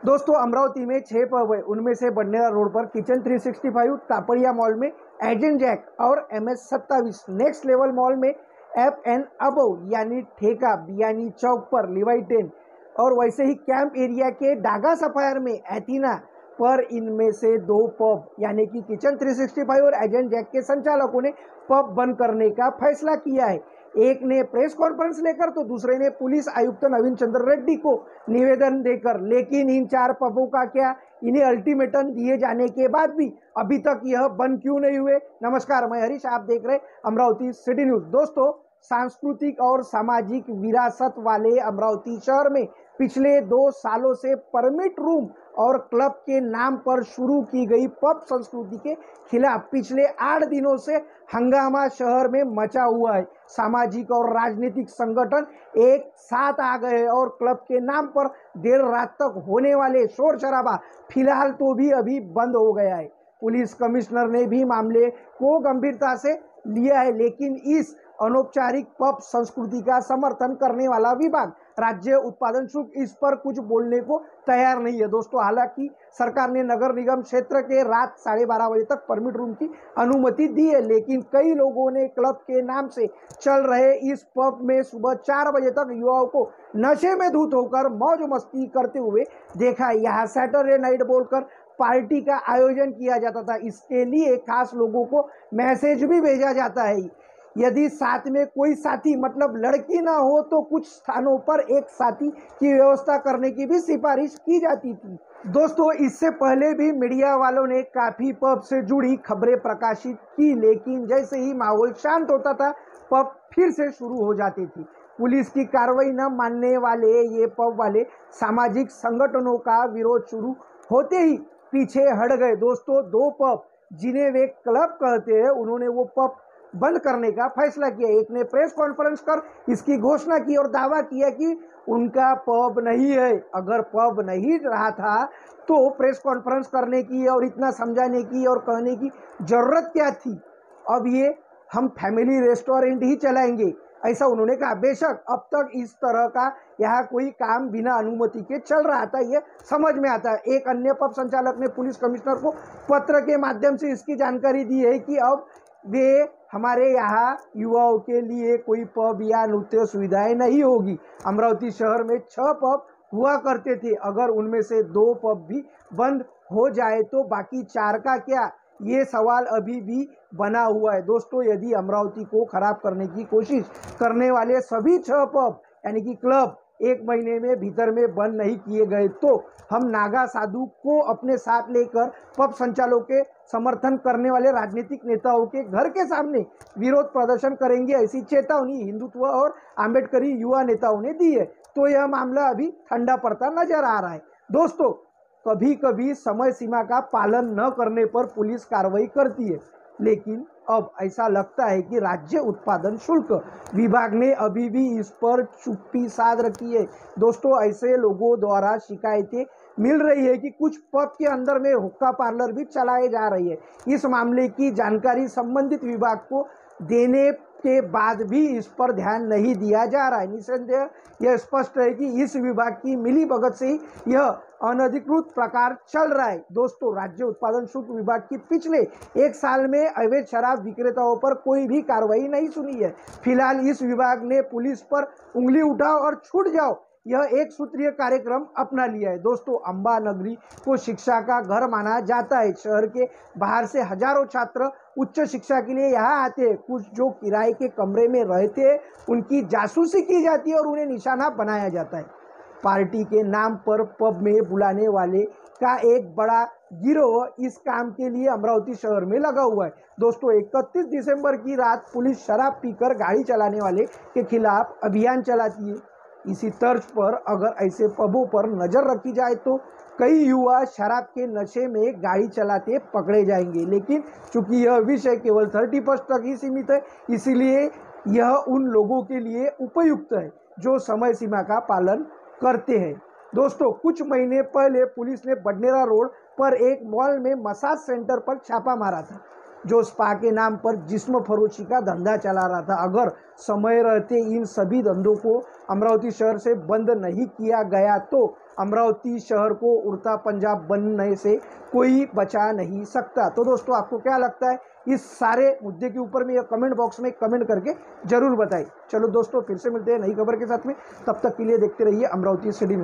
दोस्तों अमरावती में 6 पब है, उनमें से बडनेरा रोड पर किचन 365, तापड़िया मॉल में एजेंट जैक और MS27, नेक्स्ट लेवल मॉल में एफ एन अबव यानी ठेका बियानी चौक पर लिवाई 10 और वैसे ही कैंप एरिया के डागा सफायर में एथीना पर इनमें से 2 पब यानी कि किचन 365 और एजेंट जैक के संचालकों ने पब बंद करने का फैसला किया है। एक ने प्रेस कॉन्फ्रेंस लेकर तो दूसरे ने पुलिस आयुक्त नवीन चंद्र रेड्डी को निवेदन देकर। लेकिन इन 4 पबों का क्या, इन्हें अल्टीमेटम दिए जाने के बाद भी अभी तक यह बंद क्यों नहीं हुए? नमस्कार, मैं हरीश, आप देख रहे अमरावती सिटी न्यूज। दोस्तों, सांस्कृतिक और सामाजिक विरासत वाले अमरावती शहर में पिछले 2 सालों से परमिट रूम और क्लब के नाम पर शुरू की गई पब संस्कृति के खिलाफ पिछले 8 दिनों से हंगामा शहर में मचा हुआ है। सामाजिक और राजनीतिक संगठन एक साथ आ गए और क्लब के नाम पर देर रात तक होने वाले शोर शराबा फिलहाल तो भी अभी बंद हो गया है। पुलिस कमिश्नर ने भी मामले को गंभीरता से लिया है, लेकिन इस अनौपचारिक पब संस्कृति का समर्थन करने वाला विभाग राज्य उत्पादन शुल्क इस पर कुछ बोलने को तैयार नहीं है। दोस्तों, हालांकि सरकार ने नगर निगम क्षेत्र के रात 12:30 बजे तक परमिट रूम की अनुमति दी है, लेकिन कई लोगों ने क्लब के नाम से चल रहे इस पब में सुबह 4 बजे तक युवाओं को नशे में धुत होकर मौज मस्ती करते हुए देखा। यहाँ सैटरडे नाइट बोलकर पार्टी का आयोजन किया जाता था। इसके लिए खास लोगों को मैसेज भी भेजा जाता है। यदि साथ में कोई साथी मतलब लड़की ना हो तो कुछ स्थानों पर एक साथी की व्यवस्था करने की भी सिफारिश की जाती थी। दोस्तों, इससे पहले भी मीडिया वालों ने काफ़ी पब से जुड़ी खबरें प्रकाशित की, लेकिन जैसे ही माहौल शांत होता था पब फिर से शुरू हो जाती थी। पुलिस की कार्रवाई न मानने वाले ये पब वाले सामाजिक संगठनों का विरोध शुरू होते ही पीछे हट गए। दोस्तों, 2 पब जिन्हें वे क्लब कहते हैं, उन्होंने वो पब बंद करने का फैसला किया। एक ने प्रेस कॉन्फ्रेंस कर इसकी घोषणा की और दावा किया कि उनका पब नहीं है। अगर पब नहीं रहा था तो प्रेस कॉन्फ्रेंस करने की और इतना समझाने की और कहने की जरूरत क्या थी? अब ये हम फैमिली रेस्टोरेंट ही चलाएंगे, ऐसा उन्होंने कहा। बेशक अब तक इस तरह का यहाँ कोई काम बिना अनुमति के चल रहा था, ये समझ में आता है। एक अन्य पब संचालक ने पुलिस कमिश्नर को पत्र के माध्यम से इसकी जानकारी दी है कि अब वे हमारे यहाँ युवाओं के लिए कोई पब या नृत्य सुविधाएं नहीं होगी। अमरावती शहर में 6 पब हुआ करते थे, अगर उनमें से 2 पब भी बंद हो जाए तो बाकी 4 का क्या, ये सवाल अभी भी बना हुआ है। दोस्तों, यदि अमरावती को खराब करने की कोशिश करने वाले सभी 6 पब यानी कि क्लब 1 महीने में भीतर में बंद नहीं किए गए तो हम नागा साधु को अपने साथ लेकर पब संचालकों के समर्थन करने वाले राजनीतिक नेताओं के घर के सामने विरोध प्रदर्शन करेंगे, ऐसी चेतावनी हिंदुत्व और आम्बेडकरी युवा नेताओं ने दी है। तो यह मामला अभी ठंडा पड़ता नजर आ रहा है। दोस्तों, कभी कभी समय सीमा का पालन न करने पर पुलिस कार्रवाई करती है, लेकिन अब ऐसा लगता है कि राज्य उत्पादन शुल्क विभाग ने अभी भी इस पर चुप्पी साध रखी है। दोस्तों, ऐसे लोगों द्वारा शिकायतें मिल रही है कि कुछ पब के अंदर में हुक्का पार्लर भी चलाए जा रही है। इस मामले की जानकारी संबंधित विभाग को देने के बाद भी इस पर ध्यान नहीं दिया जा रहा है। निसंदेह यह स्पष्ट है कि इस विभाग की मिलीभगत से ही यह अनधिकृत प्रकार चल रहा है। दोस्तों, राज्य उत्पादन शुल्क विभाग की पिछले 1 साल में अवैध शराब विक्रेताओं पर कोई भी कार्रवाई नहीं सुनी है। फिलहाल इस विभाग ने पुलिस पर उंगली उठाओ और छूट जाओ यह एक सूत्रीय कार्यक्रम अपना लिया है। दोस्तों, अंबा नगरी को शिक्षा का घर माना जाता है। शहर के बाहर से हजारों छात्र उच्च शिक्षा के लिए यहाँ आते हैं। कुछ जो किराए के कमरे में रहते हैं उनकी जासूसी की जाती है और उन्हें निशाना बनाया जाता है। पार्टी के नाम पर पब में बुलाने वाले का एक बड़ा गिरोह इस काम के लिए अमरावती शहर में लगा हुआ है। दोस्तों, 31 दिसंबर की रात पुलिस शराब पीकर गाड़ी चलाने वाले के खिलाफ अभियान चलाती है। इसी तर्ज पर अगर ऐसे पबों पर नज़र रखी जाए तो कई युवा शराब के नशे में गाड़ी चलाते पकड़े जाएंगे, लेकिन चूंकि यह विषय केवल 31 तक ही सीमित है, इसीलिए यह उन लोगों के लिए उपयुक्त है जो समय सीमा का पालन करते हैं। दोस्तों, कुछ महीने पहले पुलिस ने बडनेरा रोड पर एक मॉल में मसाज सेंटर पर छापा मारा था, जो स्पा के नाम पर जिस्म फरोशी का धंधा चला रहा था। अगर समय रहते इन सभी धंधों को अमरावती शहर से बंद नहीं किया गया तो अमरावती शहर को उड़ता पंजाब बनने से कोई बचा नहीं सकता। तो दोस्तों आपको क्या लगता है इस सारे मुद्दे के ऊपर में, या कमेंट बॉक्स में कमेंट करके जरूर बताइए। चलो दोस्तों फिर से मिलते हैं नई खबर के साथ में, तब तक के लिए देखते रहिए अमरावती सिटी न्यूज़।